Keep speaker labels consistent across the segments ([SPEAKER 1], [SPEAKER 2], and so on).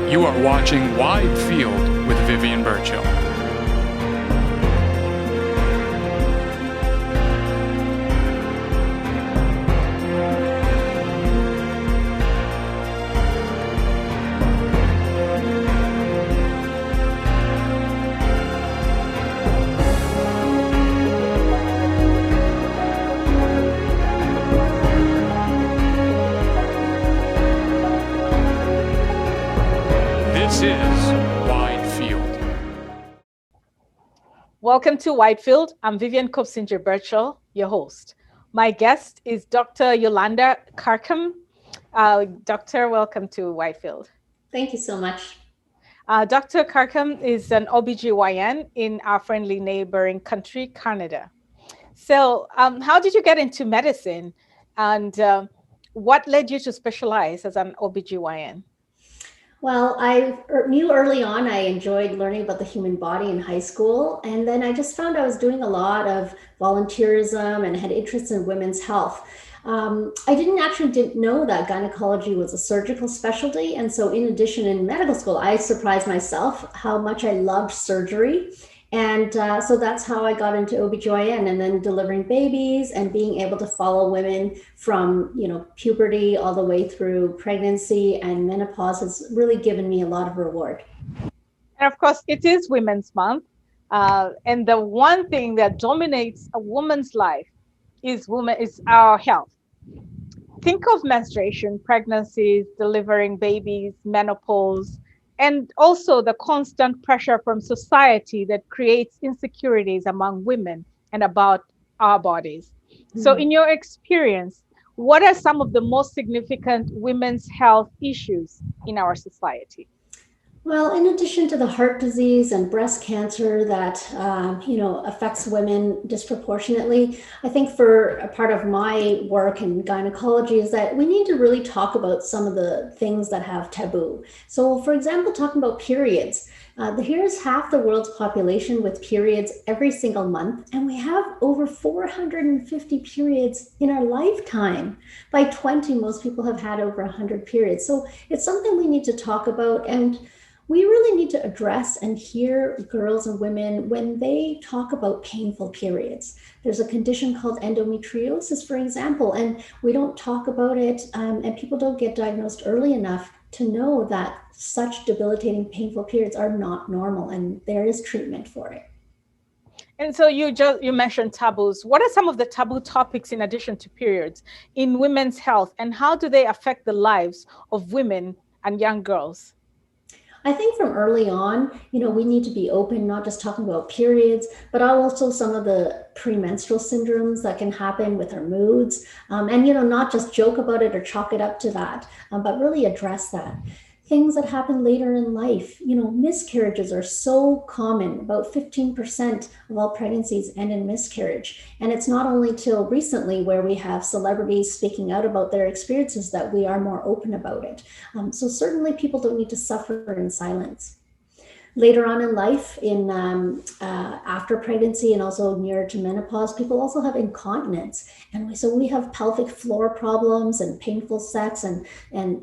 [SPEAKER 1] You are watching Wide Field with Vivian Birchall. This is Wide Field.
[SPEAKER 2] Welcome to Whitefield. I'm Vivian Birchall, your host. My guest is Dr. Yolanda Kirkham. Doctor, welcome to Whitefield.
[SPEAKER 3] Thank you so much.
[SPEAKER 2] Dr. Kirkham is an OBGYN in our friendly neighboring country, Canada. So how did you get into medicine, and what led you to specialize as an OBGYN?
[SPEAKER 3] Well, I knew early on I enjoyed learning about the human body in high school. And then I just found I was doing a lot of volunteerism and had interest in women's health. I didn't know that gynecology was a surgical specialty. And so in addition, in medical school, I surprised myself how much I loved surgery. And so that's how I got into OBGYN, and then delivering babies and being able to follow women from, puberty all the way through pregnancy and menopause has really given me a lot of reward.
[SPEAKER 2] And of course, it is Women's Month. And the one thing that dominates a woman's life is our health. Think of menstruation, pregnancies, delivering babies, menopause, and also the constant pressure from society that creates insecurities among women and about our bodies. Mm-hmm. So in your experience, what are some of the most significant women's health issues in our society?
[SPEAKER 3] Well, in addition to the heart disease and breast cancer that, affects women disproportionately, I think for a part of my work in gynecology is that we need to really talk about some of the things that have taboo. So, for example, talking about periods. Here's half the world's population with periods every single month, and we have over 450 periods in our lifetime. By 20, most people have had over 100 periods. So it's something we need to talk about, and we really need to address and hear girls and women when they talk about painful periods. There's a condition called endometriosis, for example, and we don't talk about it, and people don't get diagnosed early enough to know that such debilitating, painful periods are not normal, and there is treatment for it.
[SPEAKER 2] And so you mentioned taboos. What are some of the taboo topics in addition to periods in women's health, and how do they affect the lives of women and young girls?
[SPEAKER 3] I think from early on, we need to be open, not just talking about periods, but also some of the premenstrual syndromes that can happen with our moods. And, not just joke about it or chalk it up to that, but really address that. Things that happen later in life, miscarriages are so common. About 15% of all pregnancies end in miscarriage. And it's not only till recently where we have celebrities speaking out about their experiences that we are more open about it. So certainly people don't need to suffer in silence. Later on in life, after pregnancy and also near to menopause, people also have incontinence. And so we have pelvic floor problems and painful sex and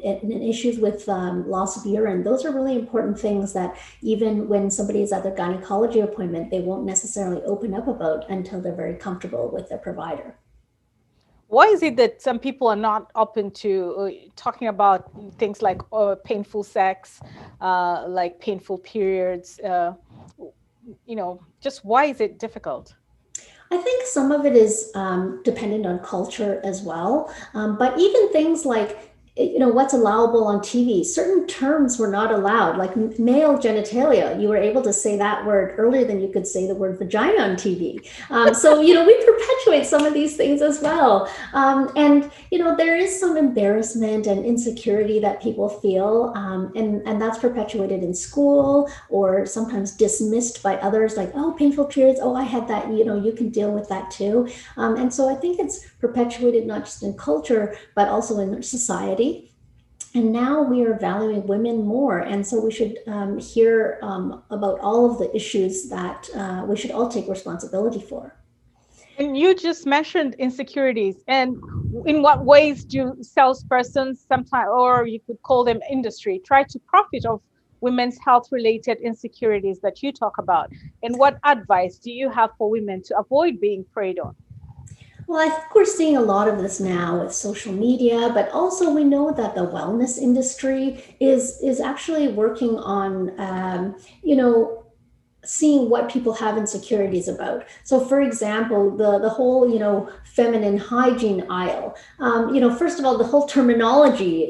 [SPEAKER 3] issues with loss of urine. Those are really important things that even when somebody is at their gynecology appointment, they won't necessarily open up about until they're very comfortable with their provider.
[SPEAKER 2] Why is it that some people are not open to talking about things like painful sex, like painful periods? Just why is it difficult?
[SPEAKER 3] I think some of it is dependent on culture as well. But even things like, what's allowable on TV, certain terms were not allowed, like male genitalia. You were able to say that word earlier than you could say the word vagina on TV. So, we perpetuate some of these things as well. And there is some embarrassment and insecurity that people feel. And that's perpetuated in school or sometimes dismissed by others, like, oh, painful periods. Oh, I had that, you can deal with that too. And so I think it's perpetuated not just in culture, but also in society. And now we are valuing women more. And so we should hear about all of the issues that we should all take responsibility for.
[SPEAKER 2] And you just mentioned insecurities. And in what ways do salespersons sometimes, or you could call them industry, try to profit women's health related insecurities that you talk about? And what advice do you have for women to avoid being preyed on?
[SPEAKER 3] Well, I think we're seeing a lot of this now with social media, but also we know that the wellness industry is actually working on, seeing what people have insecurities about. So, for example, the whole feminine hygiene aisle. First of all, the whole terminology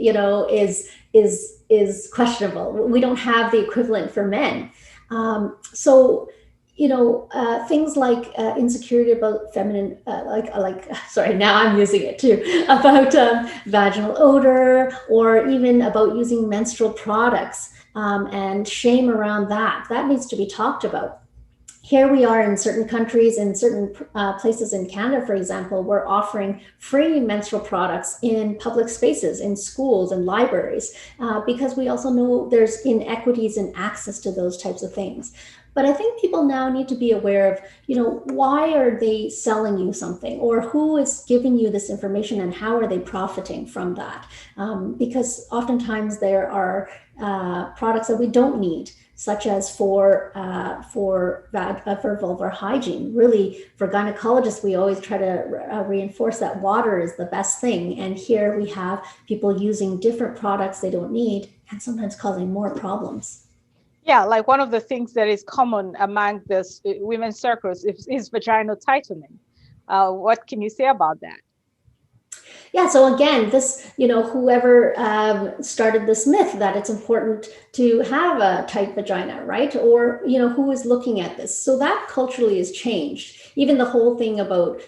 [SPEAKER 3] is questionable. We don't have the equivalent for men. So things like insecurity about feminine, sorry, now I'm using it too, about vaginal odor, or even about using menstrual products, and shame around that. That needs to be talked about. Here we are in certain countries, in certain places in Canada, for example, we're offering free menstrual products in public spaces, in schools and libraries, because we also know there's inequities in access to those types of things. But I think people now need to be aware of, why are they selling you something, or who is giving you this information, and how are they profiting from that? Because oftentimes there are products that we don't need, such as for vulvar hygiene. Really, for gynecologists, we always try to reinforce that water is the best thing. And here we have people using different products they don't need, and sometimes causing more problems.
[SPEAKER 2] Yeah, like one of the things that is common among this women's circles is vaginal tightening. What can you say about that?
[SPEAKER 3] Yeah, so again, this, whoever started this myth that it's important to have a tight vagina, right? Or, who is looking at this? So that culturally has changed. Even the whole thing about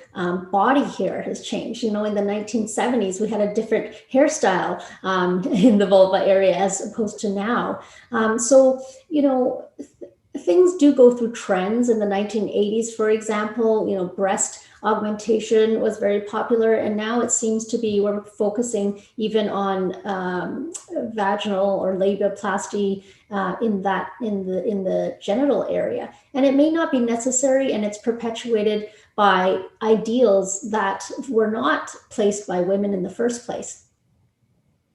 [SPEAKER 3] body hair has changed. In the 1970s, we had a different hairstyle in the vulva area as opposed to now. Things do go through trends. In the 1980s, for example, breast augmentation was very popular, and now it seems to be we're focusing even on vaginal or labiaplasty in the genital area, and it may not be necessary, and it's perpetuated by ideals that were not placed by women in the first place.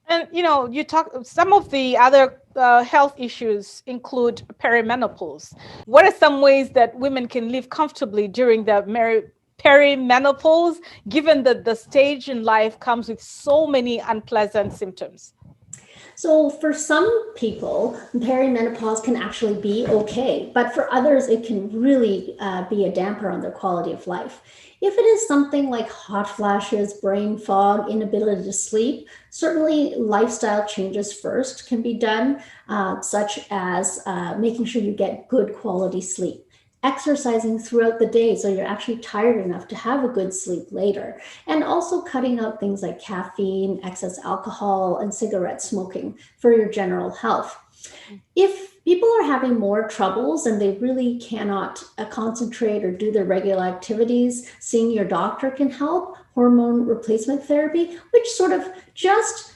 [SPEAKER 2] And you talk, some of the other health issues include perimenopause. What are some ways that women can live comfortably during the perimenopause, given that the stage in life comes with so many unpleasant symptoms?
[SPEAKER 3] So for some people, perimenopause can actually be okay, but for others, it can really be a damper on their quality of life. If it is something like hot flashes, brain fog, inability to sleep, certainly lifestyle changes first can be done, such as making sure you get good quality sleep. Exercising throughout the day so you're actually tired enough to have a good sleep later, and also cutting out things like caffeine, excess alcohol, and cigarette smoking for your general health. If people are having more troubles and they really cannot concentrate or do their regular activities, seeing your doctor can help. Hormone replacement therapy, which sort of just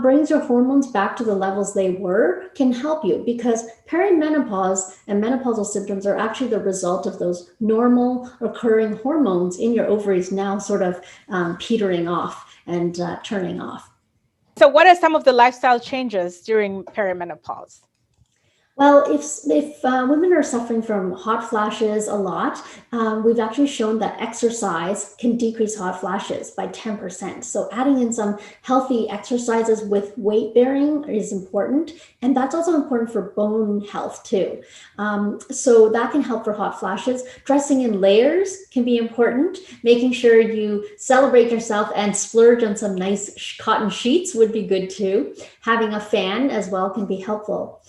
[SPEAKER 3] brings your hormones back to the levels they were, can help you, because perimenopause and menopausal symptoms are actually the result of those normal occurring hormones in your ovaries now sort of petering off and turning off.
[SPEAKER 2] So what are some of the lifestyle changes during perimenopause?
[SPEAKER 3] Well, if women are suffering from hot flashes a lot, we've actually shown that exercise can decrease hot flashes by 10%. So adding in some healthy exercises with weight bearing is important. And that's also important for bone health too. So that can help for hot flashes. Dressing in layers can be important. Making sure you celebrate yourself and splurge on some nice cotton sheets would be good too. Having a fan as well can be helpful.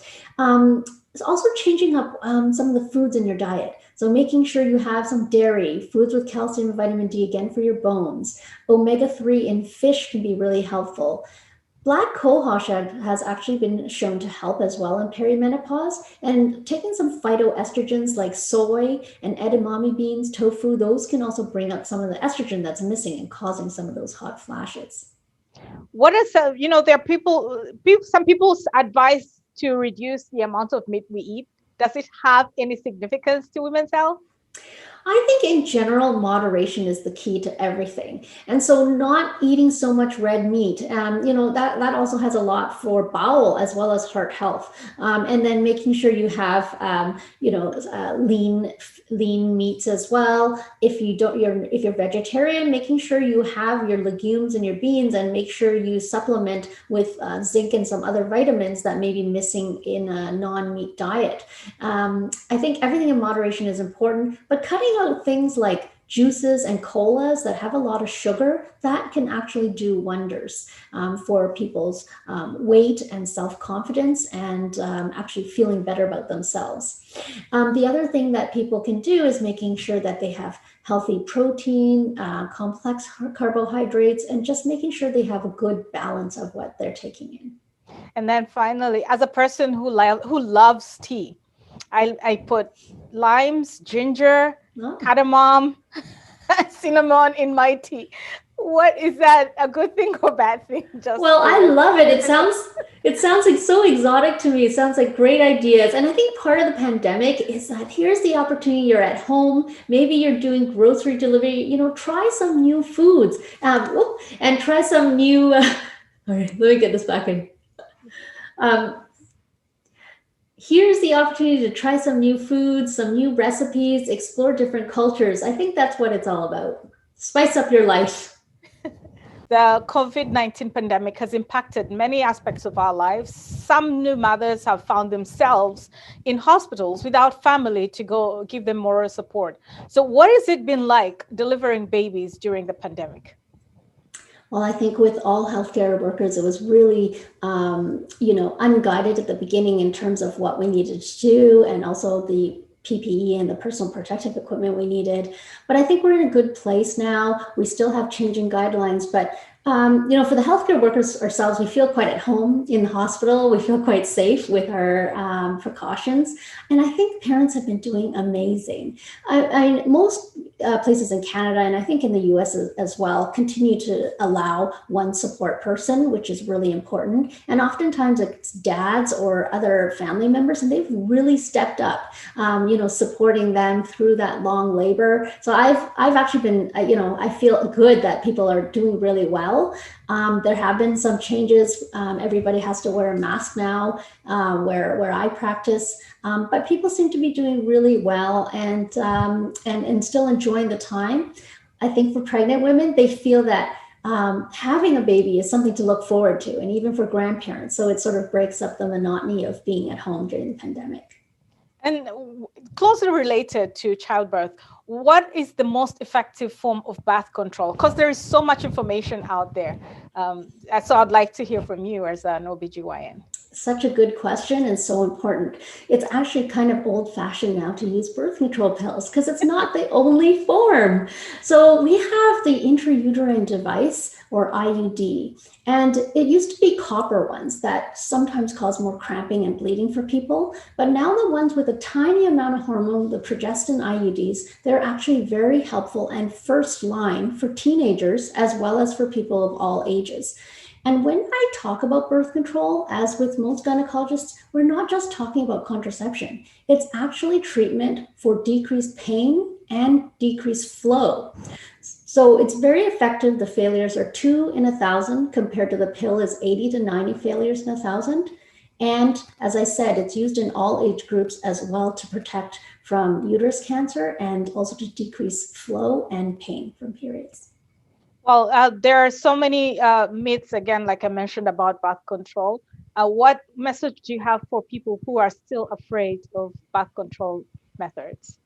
[SPEAKER 3] It's also changing up some of the foods in your diet. So making sure you have some dairy, foods with calcium and vitamin D, again, for your bones. Omega-3 in fish can be really helpful. Black cohosh has actually been shown to help as well in perimenopause. And taking some phytoestrogens like soy and edamame beans, tofu, those can also bring up some of the estrogen that's missing and causing some of those hot flashes.
[SPEAKER 2] What is, there are some people's advice to reduce the amount of meat we eat. Does it have any significance to women's health?
[SPEAKER 3] I think in general, moderation is the key to everything. And so not eating so much red meat, that also has a lot for bowel as well as heart health. And then making sure you have, lean meats as well. If you're vegetarian, making sure you have your legumes and your beans, and make sure you supplement with zinc and some other vitamins that may be missing in a non-meat diet. I think everything in moderation is important, but cutting out things like juices and colas that have a lot of sugar, that can actually do wonders for people's weight and self-confidence, and actually feeling better about themselves. The other thing that people can do is making sure that they have healthy protein, complex carbohydrates, and just making sure they have a good balance of what they're taking in.
[SPEAKER 2] And then finally, as a person who loves tea, I put limes, ginger, cardamom, cinnamon in my tea. What is that, a good thing or bad thing?
[SPEAKER 3] Well, I love it. It sounds like so exotic to me. It sounds like great ideas. And I think part of the pandemic is that here's the opportunity. You're at home. Maybe you're doing grocery delivery. Try some new foods and try some new. All right, let me get this back in. Here's the opportunity to try some new foods, some new recipes, explore different cultures. I think that's what it's all about. Spice up your life.
[SPEAKER 2] The COVID-19 pandemic has impacted many aspects of our lives. Some new mothers have found themselves in hospitals without family to go give them moral support. So what has it been like delivering babies during the pandemic?
[SPEAKER 3] Well, I think with all healthcare workers, it was really, unguided at the beginning in terms of what we needed to do, and also the PPE and the personal protective equipment we needed. But I think we're in a good place now. We still have changing guidelines, but for the healthcare workers ourselves, we feel quite at home in the hospital. We feel quite safe with our precautions. And I think parents have been doing amazing. Most places in Canada, and I think in the US as well, continue to allow one support person, which is really important. And oftentimes it's dads or other family members, and they've really stepped up, supporting them through that long labor. So I've actually been, I feel good that people are doing really well. There have been some changes. Everybody has to wear a mask now where I practice, but people seem to be doing really well and still enjoying the time. I think for pregnant women, they feel that having a baby is something to look forward to, and even for grandparents. So it sort of breaks up the monotony of being at home during the pandemic.
[SPEAKER 2] And closely related to childbirth, what is the most effective form of birth control? Because there is so much information out there. So I'd like to hear from you as an OBGYN.
[SPEAKER 3] Such a good question and so important. It's actually kind of old-fashioned now to use birth control pills because it's not the only form. So we have the intrauterine device, or IUD, and it used to be copper ones that sometimes cause more cramping and bleeding for people. But now the ones with a tiny amount of hormone, the progestin IUDs, they're actually very helpful and first line for teenagers as well as for people of all ages. And when I talk about birth control, as with most gynecologists, we're not just talking about contraception. It's actually treatment for decreased pain and decreased flow. So it's very effective. The failures are 2 in 1,000 compared to the pill is 80 to 90 failures in 1,000. And as I said, it's used in all age groups as well to protect from uterus cancer and also to decrease flow and pain from periods.
[SPEAKER 2] Well, there are so many myths, again, like I mentioned, about birth control. What message do you have for people who are still afraid of birth control methods?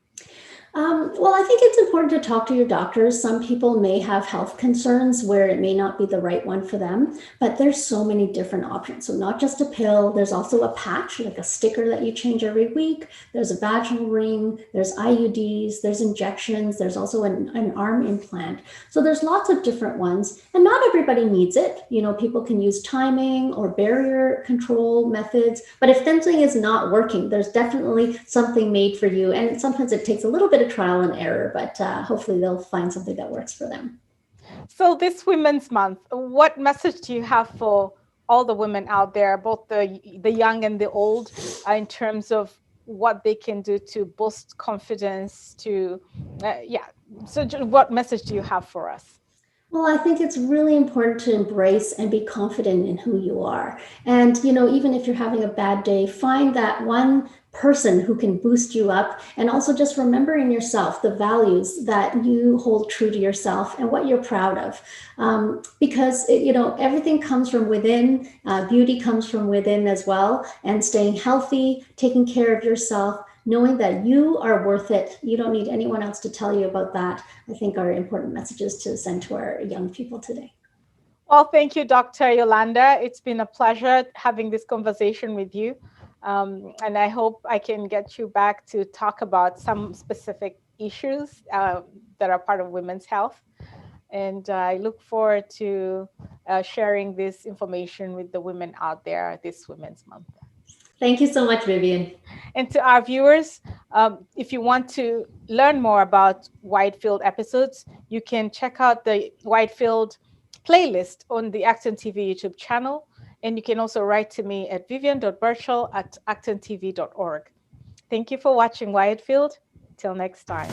[SPEAKER 3] Well, I think it's important to talk to your doctors. Some people may have health concerns where it may not be the right one for them, but there's so many different options. So not just a pill, there's also a patch, like a sticker that you change every week. There's a vaginal ring, there's IUDs, there's injections, there's also an arm implant. So there's lots of different ones, and not everybody needs it. People can use timing or barrier control methods, but if something is not working, there's definitely something made for you. And sometimes it takes a little bit of trial and error, but hopefully they'll find something that works for them.
[SPEAKER 2] So this Women's Month, what message do you have for all the women out there, both the young and the old, in terms of what they can do to boost confidence, to, yeah. So what message do you have for us?
[SPEAKER 3] Well, I think it's really important to embrace and be confident in who you are. And, you know, even if you're having a bad day, find that one person who can boost you up, and also just remember in yourself the values that you hold true to yourself and what you're proud of. Because, you know, everything comes from within, beauty comes from within as well, and staying healthy, taking care of yourself, knowing that you are worth it. You don't need anyone else to tell you about that, I think are important messages to send to our young people today.
[SPEAKER 2] Well, thank you, Dr. Yolanda. It's been a pleasure having this conversation with you. And I hope I can get you back to talk about some specific issues that are part of women's health. And I look forward to sharing this information with the women out there this Women's Month.
[SPEAKER 3] Thank you so much, Vivian.
[SPEAKER 2] And to our viewers, if you want to learn more about Widefield episodes, you can check out the Widefield playlist on the Acton TV YouTube channel. And you can also write to me at vivian.birchall@actontv.org. Thank you for watching Widefield. Till next time.